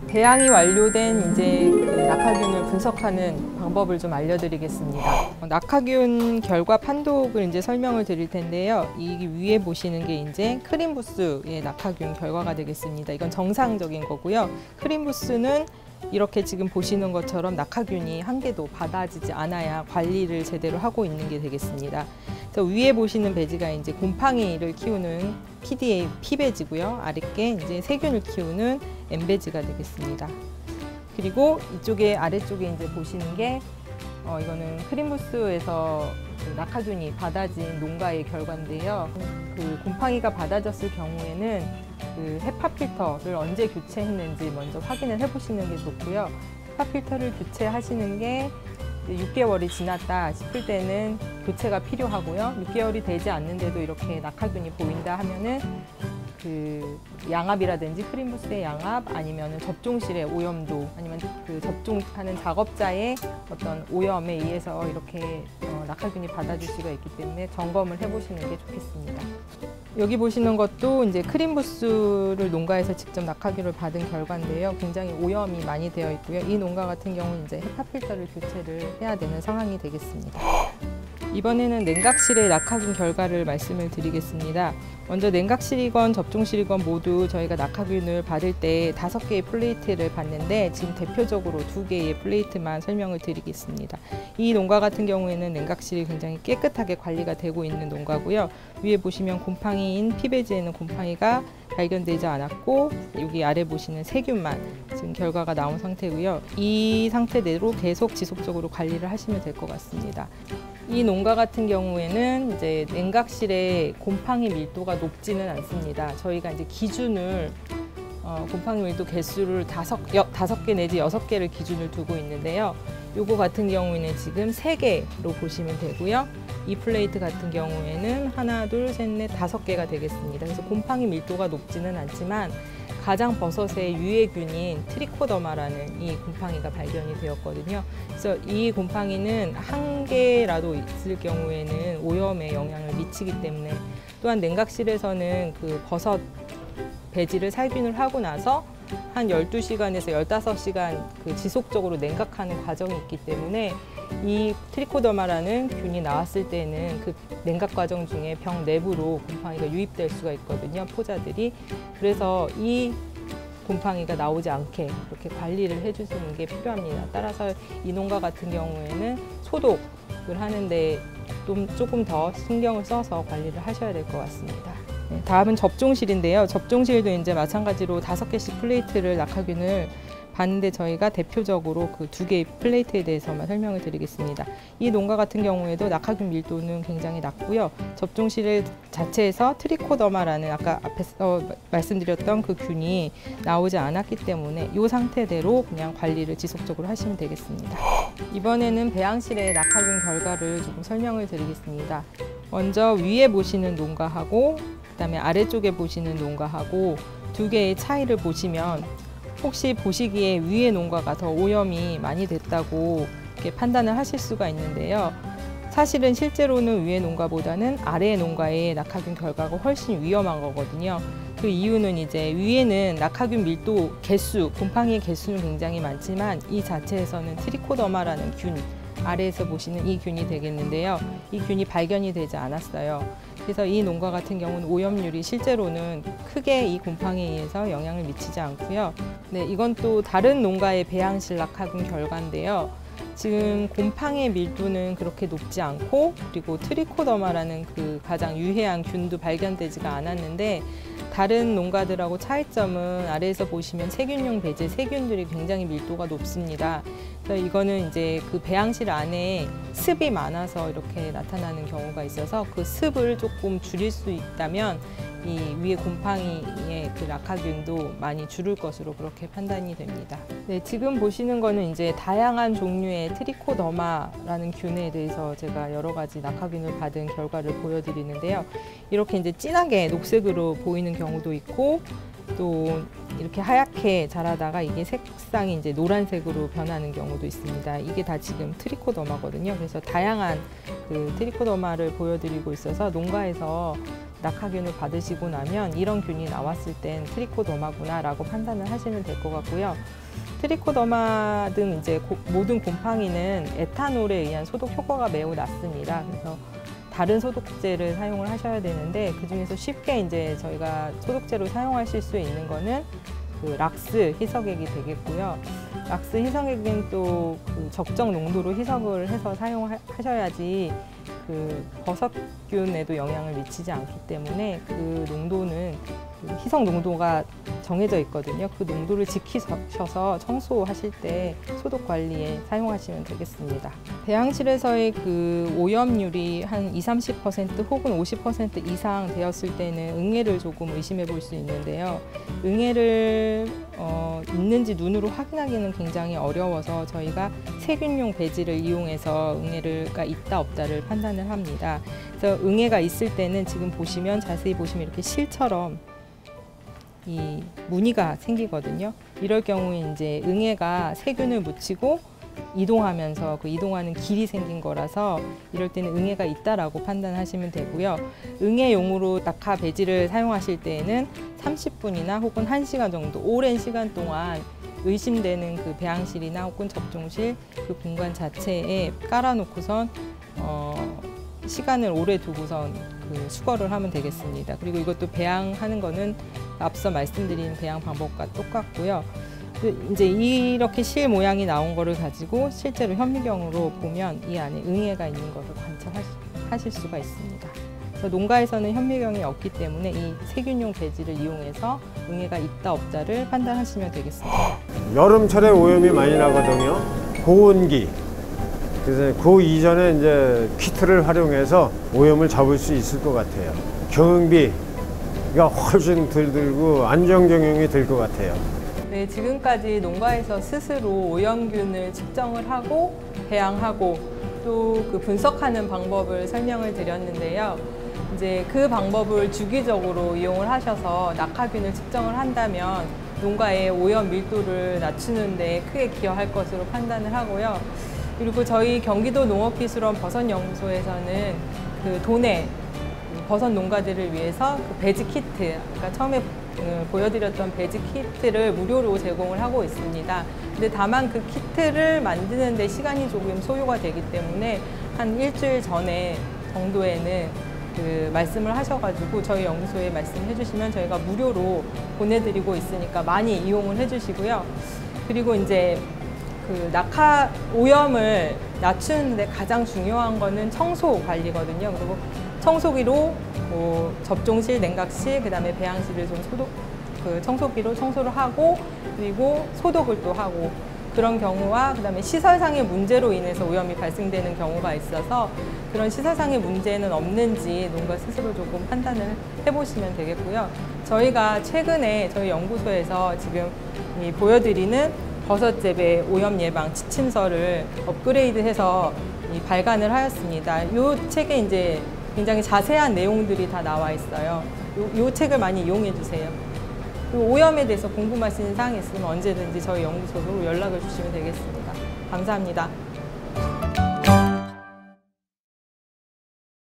배양이 완료된 이제 그 낙하균을 분석하는 방법을 좀 알려드리겠습니다. 낙하균 결과 판독을 이제 설명을 드릴 텐데요. 이 위에 보시는 게 이제 크림부스의 낙하균 결과가 되겠습니다. 이건 정상적인 거고요. 크림부스는 이렇게 지금 보시는 것처럼 낙하균이 한 개도 받아지지 않아야 관리를 제대로 하고 있는 게 되겠습니다. 그래서 위에 보시는 배지가 이제 곰팡이를 키우는 PDA P배지고요. 아랫게 이제 세균을 키우는 M배지가 되겠습니다. 그리고 이쪽에 아래쪽에 이제 보시는 게 이거는 크림부스에서 그 낙하균이 받아진 농가의 결과인데요. 그 곰팡이가 받아졌을 경우에는 그 헤파 필터를 언제 교체했는지 먼저 확인을 해보시는 게 좋고요. 헤파 필터를 교체하시는 게 6개월이 지났다 싶을 때는 교체가 필요하고요. 6개월이 되지 않는데도 이렇게 낙하균이 보인다 하면은 그 양압이라든지 크림부스의 양압 아니면 접종실의 오염도 아니면 그 접종하는 작업자의 어떤 오염에 의해서 이렇게 낙하균이 받아줄 수가 있기 때문에 점검을 해보시는 게 좋겠습니다. 여기 보시는 것도 이제 크림부스를 농가에서 직접 낙하균을 받은 결과인데요. 굉장히 오염이 많이 되어 있고요. 이 농가 같은 경우는 이제 헤파 필터를 교체를 해야 되는 상황이 되겠습니다. 이번에는 냉각실의 낙하균 결과를 말씀을 드리겠습니다. 먼저 냉각실이건 접종실이건 모두 저희가 낙하균을 받을 때 5개의 플레이트를 받는데 지금 대표적으로 2개의 플레이트만 설명을 드리겠습니다. 이 농가 같은 경우에는 냉각실이 굉장히 깨끗하게 관리가 되고 있는 농가고요. 위에 보시면 곰팡이인 P배지에는 곰팡이가 발견되지 않았고 여기 아래 보시는 세균만 지금 결과가 나온 상태고요. 이 상태대로 계속 지속적으로 관리를 하시면 될 것 같습니다. 이 농가 같은 경우에는 이제 냉각실의 곰팡이 밀도가 높지는 않습니다. 저희가 이제 기준을 곰팡이 밀도 개수를 5개 내지 6개를 기준을 두고 있는데요. 요거 같은 경우에는 지금 3개로 보시면 되고요. 이 플레이트 같은 경우에는 하나, 둘, 셋, 넷, 5개가 되겠습니다. 그래서 곰팡이 밀도가 높지는 않지만 가장 버섯의 유해균인 트리코더마라는 이 곰팡이가 발견이 되었거든요. 그래서 이 곰팡이는 한 개라도 있을 경우에는 오염에 영향을 미치기 때문에 또한 냉각실에서는 그 버섯 배지를 살균을 하고 나서 한 12시간에서 15시간 그 지속적으로 냉각하는 과정이 있기 때문에 이 트리코더마라는 균이 나왔을 때는 그 냉각 과정 중에 병 내부로 곰팡이가 유입될 수가 있거든요, 포자들이. 그래서 이 곰팡이가 나오지 않게 이렇게 관리를 해주시는 게 필요합니다. 따라서 이 농가 같은 경우에는 소독을 하는데 조금 더 신경을 써서 관리를 하셔야 될 것 같습니다. 네, 다음은 접종실인데요. 접종실도 이제 마찬가지로 5개씩 플레이트를 낙하균을 봤는데 저희가 대표적으로 그 2개의 플레이트에 대해서만 설명을 드리겠습니다. 이 농가 같은 경우에도 낙하균 밀도는 굉장히 낮고요. 접종실 자체에서 트리코더마라는 아까 앞에서 말씀드렸던 그 균이 나오지 않았기 때문에 이 상태대로 그냥 관리를 지속적으로 하시면 되겠습니다. 이번에는 배양실의 낙하균 결과를 조금 설명을 드리겠습니다. 먼저 위에 보시는 농가하고 그다음에 아래쪽에 보시는 농가하고 2개의 차이를 보시면 혹시 보시기에 위에 농가가 더 오염이 많이 됐다고 이렇게 판단을 하실 수가 있는데요. 사실은 실제로는 위에 농가보다는 아래 농가의 낙하균 결과가 훨씬 위험한 거거든요. 그 이유는 이제 위에는 낙하균 밀도 개수, 곰팡이의 개수는 굉장히 많지만 이 자체에서는 트리코더마라는 균, 아래에서 보시는 이 균이 되겠는데요. 이 균이 발견이 되지 않았어요. 그래서 이 농가 같은 경우는 오염률이 실제로는 크게 이 곰팡이에 의해서 영향을 미치지 않고요. 네, 이건 또 다른 농가의 배양실 낙하균 결과인데요. 지금 곰팡이의 밀도는 그렇게 높지 않고 그리고 트리코더마라는 그 가장 유해한 균도 발견되지가 않았는데 다른 농가들하고 차이점은 아래에서 보시면 세균용 배제 세균들이 굉장히 밀도가 높습니다. 그래서 이거는 이제 그 배양실 안에 습이 많아서 이렇게 나타나는 경우가 있어서 그 습을 조금 줄일 수 있다면 이 위에 곰팡이의 그 낙하균도 많이 줄을 것으로 그렇게 판단이 됩니다. 네, 지금 보시는 거는 이제 다양한 종류의 트리코더마라는 균에 대해서 제가 여러 가지 낙하균을 받은 결과를 보여드리는데요. 이렇게 이제 진하게 녹색으로 보이는 경우도 있고 또 이렇게 하얗게 자라다가 이게 색상이 이제 노란색으로 변하는 경우도 있습니다. 이게 다 지금 트리코더마거든요. 그래서 다양한 그 트리코더마를 보여드리고 있어서 농가에서 낙하균을 받으시고 나면 이런 균이 나왔을 땐 트리코더마구나라고 판단을 하시면 될 것 같고요. 트리코더마 등 이제 모든 곰팡이는 에탄올에 의한 소독 효과가 매우 낮습니다. 그래서 다른 소독제를 사용을 하셔야 되는데 그 중에서 쉽게 이제 저희가 소독제로 사용하실 수 있는 거는 그 락스 희석액이 되겠고요. 락스 희석액은 또 그 적정 농도로 희석을 해서 사용하셔야지 그 버섯균에도 영향을 미치지 않기 때문에 그 농도는 그 희석 농도가 정해져 있거든요. 그 농도를 지키셔서 청소하실 때 소독 관리에 사용하시면 되겠습니다. 배양실에서의 그 오염률이 한 20-30% 혹은 50% 이상 되었을 때는 응애를 조금 의심해 볼 수 있는데요. 응애를 있는지 눈으로 확인하기는 굉장히 어려워서 저희가 세균용 배지를 이용해서 응애가 있다 없다를 판단을 합니다. 그래서 응애가 있을 때는 지금 보시면 자세히 보시면 이렇게 실처럼 이 무늬가 생기거든요. 이럴 경우에 이제 응애가 세균을 묻히고 이동하면서 그 이동하는 길이 생긴 거라서 이럴 때는 응애가 있다라고 판단하시면 되고요. 응애용으로 낙하 배지를 사용하실 때에는 30분이나 혹은 1시간 정도 오랜 시간 동안 의심되는 그 배양실이나 혹은 접종실 그 공간 자체에 깔아놓고선 시간을 오래 두고선 그 수거를 하면 되겠습니다. 그리고 이것도 배양하는 거는 앞서 말씀드린 배양 방법과 똑같고요. 이제 이렇게 실 모양이 나온 거를 가지고 실제로 현미경으로 보면 이 안에 응애가 있는 것을 관찰하실 수가 있습니다. 그래서 농가에서는 현미경이 없기 때문에 이 세균용 배지를 이용해서 응애가 있다 없다를 판단하시면 되겠습니다. 여름철에 오염이 많이 나거든요. 고온기. 그래서 그 이전에 이제 키트를 활용해서 오염을 잡을 수 있을 것 같아요. 경영비가 훨씬 덜 들고 안전 경영이 될 것 같아요. 네, 지금까지 농가에서 스스로 오염균을 측정을 하고 배양하고 또 그 분석하는 방법을 설명을 드렸는데요. 이제 그 방법을 주기적으로 이용을 하셔서 낙하균을 측정을 한다면 농가의 오염 밀도를 낮추는 데 크게 기여할 것으로 판단을 하고요. 그리고 저희 경기도 농업기술원 버섯연구소에서는 그 도내 버섯 농가들을 위해서 그 배지 키트, 아까 처음에 보여드렸던 배지 키트를 무료로 제공을 하고 있습니다. 근데 다만 그 키트를 만드는 데 시간이 조금 소요가 되기 때문에 한 일주일 전에 정도에는 그 말씀을 하셔가지고 저희 연구소에 말씀해 주시면 저희가 무료로 보내드리고 있으니까 많이 이용을 해주시고요. 그리고 이제 그 낙하 오염을 낮추는데 가장 중요한 거는 청소 관리거든요. 그리고 청소기로 접종실, 냉각실, 그다음에 배양실을 좀 청소기로 청소를 하고 그리고 소독을 또 하고 그런 경우와 그다음에 시설상의 문제로 인해서 오염이 발생되는 경우가 있어서 그런 시설상의 문제는 없는지 농가 스스로 조금 판단을 해보시면 되겠고요. 저희가 최근에 저희 연구소에서 지금 보여드리는 버섯 재배 오염 예방 지침서를 업그레이드해서 발간을 하였습니다. 이 책에 이제 굉장히 자세한 내용들이 다 나와 있어요. 이 책을 많이 이용해 주세요. 그리고 오염에 대해서 궁금하신 사항이 있으면 언제든지 저희 연구소로 연락을 주시면 되겠습니다. 감사합니다.